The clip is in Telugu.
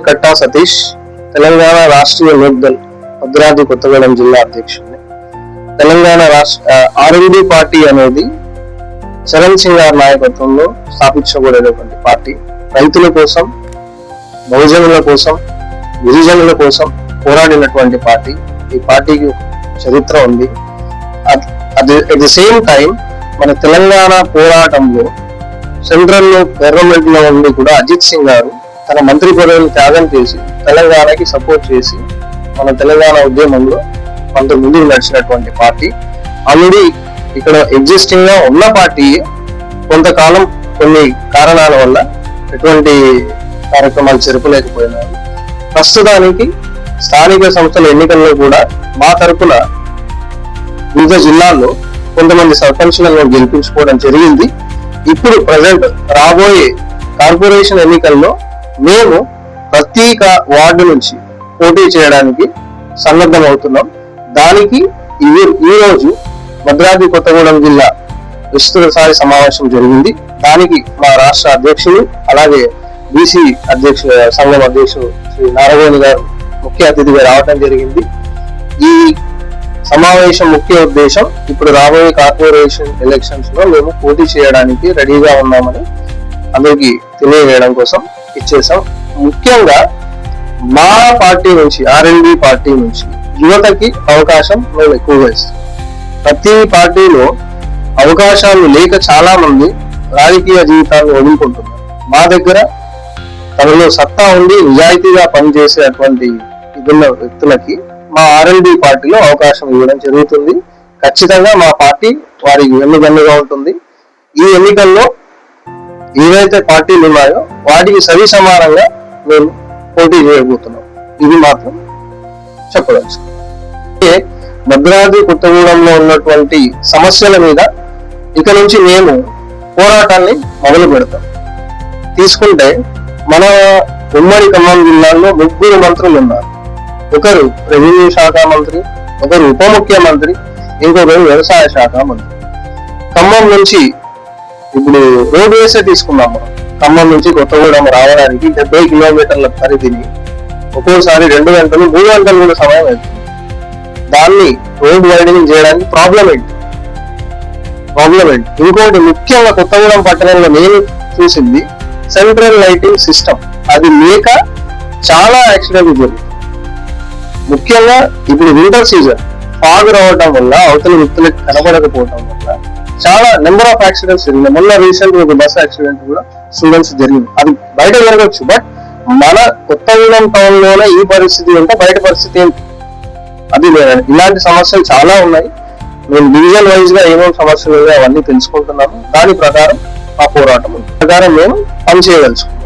కట్టా సతీష్, తెలంగాణ రాష్ట్రీయ లోక్దల్ భద్రాద్రి కొత్తగూడెం జిల్లా అధ్యక్షుడిని. తెలంగాణ ఆర్ఎల్డీ పార్టీ అనేది చరణ్ సింగ్ గారి నాయకత్వంలో స్థాపించబడేటువంటి పార్టీ. రైతుల కోసం, బహుజనుల కోసం, గిరిజనుల కోసం పోరాడినటువంటి పార్టీ. ఈ పార్టీకి చరిత్ర ఉంది. అట్ ది సేమ్ టైం మన తెలంగాణ పోరాటంలో సెంట్రల్ గవర్నమెంట్ లో ఉండి కూడా అజిత్ సింగ్ గారు తన మంత్రి పదవిని త్యాగం చేసి తెలంగాణకి సపోర్ట్ చేసి మన తెలంగాణ ఉద్యమంలో మనతో ముందుకు నడిచినటువంటి పార్టీ. ఆల్రెడీ ఇక్కడ ఎగ్జిస్టింగ్ గా ఉన్న పార్టీ కొంతకాలం కొన్ని కారణాల వల్ల ఎటువంటి కార్యక్రమాలు జరపలేకపోయినారు. ప్రస్తుతానికి స్థానిక సంస్థల ఎన్నికల్లో కూడా మా తరఫున వివిధ జిల్లాల్లో కొంతమంది సర్పంచ్లను గెలిపించుకోవడం జరిగింది. ఇప్పుడు ప్రజెంట్ రాబోయే కార్పొరేషన్ ఎన్నికల్లో మేము ప్రతి వార్డు నుంచి పోటీ చేయడానికి సన్నద్ధం అవుతున్నాం. దానికి ఈ రోజు భద్రాద్రి కొత్తగూడెం జిల్లా విస్తృత స్థాయి సమావేశం జరిగింది. దానికి మా రాష్ట్ర అధ్యక్షులు అలాగే బీసీ సంఘం అధ్యక్షుడు శ్రీ నారాయణ గారు ముఖ్య అతిథిగా రావడం జరిగింది. ఈ సమావేశం ముఖ్య ఉద్దేశం ఇప్పుడు రాబోయే కార్పొరేషన్ ఎలక్షన్స్ లో మేము పోటీ చేయడానికి రెడీగా ఉన్నామని అందరికీ తెలియజేయడం కోసం ఇచ్చేసాం. ముఖ్యంగా మా పార్టీ నుంచి, ఆర్ఎల్డీ పార్టీ నుంచి యువతకి అవకాశం మేము ఎక్కువగా ఇస్తాం. ప్రతి పార్టీలో అవకాశాలు లేక చాలా మంది రాజకీయ జీవితాన్ని వదులుకుంటున్నారు. మా దగ్గర తనలో సత్తా ఉండి నిజాయితీగా పనిచేసేటువంటి ఇదున్న వ్యక్తులకి మా ఆర్ఎల్డీ పార్టీలో అవకాశం ఇవ్వడం జరుగుతుంది. ఖచ్చితంగా మా పార్టీ వారికి వెన్నుదన్నుగా ఉంటుంది. ఈ ఎన్నికల్లో ఏవైతే పార్టీలు ఉన్నాయో వాటికి సరి సమానంగా మేము పోటీ చేయబోతున్నాం. ఇది మాత్రం చెప్పవచ్చు. భద్రాద్రి కొత్తగూడెంలో ఉన్నటువంటి సమస్యల మీద ఇక నుంచి మేము పోరాటాన్ని మొదలు పెడతాం. తీసుకుంటే మన ఉమ్మడి ఖమ్మం జిల్లాలో 3 మంత్రులు ఉన్నారు. ఒకరు రెవెన్యూ శాఖ మంత్రి, ఒకరు ఉప ముఖ్యమంత్రి, ఇంకొకరు వ్యవసాయ శాఖ మంత్రి. ఖమ్మం నుంచి ఇప్పుడు రోడ్ వేసే తీసుకున్నాం. మనం ఖమ్మం నుంచి కొత్తగూడెం రావడానికి 70 కిలోమీటర్ల పరిధిని ఒక్కోసారి 2 గంటలు 3 గంటలు కూడా సమయం అవుతుంది. దాన్ని రోడ్ వైడనింగ్ చేయడానికి ప్రాబ్లం ఏంటి? ఇంకోటి ముఖ్యంగా కొత్తగూడెం పట్టణంలో నేను చూసింది సెంట్రల్ లైటింగ్ సిస్టమ్. అది లేక చాలా యాక్సిడెంట్ జరుగుతుంది. ముఖ్యంగా ఇప్పుడు వింటర్ సీజన్ ఫాగ్ రావడం వల్ల అవతల వ్యక్తులకు కనబడకపోవడం వల్ల చాలా నెంబర్ ఆఫ్ యాక్సిడెంట్స్ జరిగినాయి. మొన్న రీసెంట్ ఒక బస్ యాక్సిడెంట్ కూడా స్టూడెంట్స్ జరిగింది. అది బయట జరగచ్చు, బట్ మన కొత్తగూడెం టౌన్ లోనే ఈ పరిస్థితి ఉంటే బయట పరిస్థితి ఏంటి? అది లేదండి. ఇలాంటి సమస్యలు చాలా ఉన్నాయి. మేము డివిజన్ వైజ్ గా ఏమేమి సమస్యలు ఉన్నాయో అవన్నీ తెలుసుకుంటున్నాము. దాని ప్రకారం ఆ పోరాటం ప్రకారం మేము పనిచేయదలుచుకున్నాం.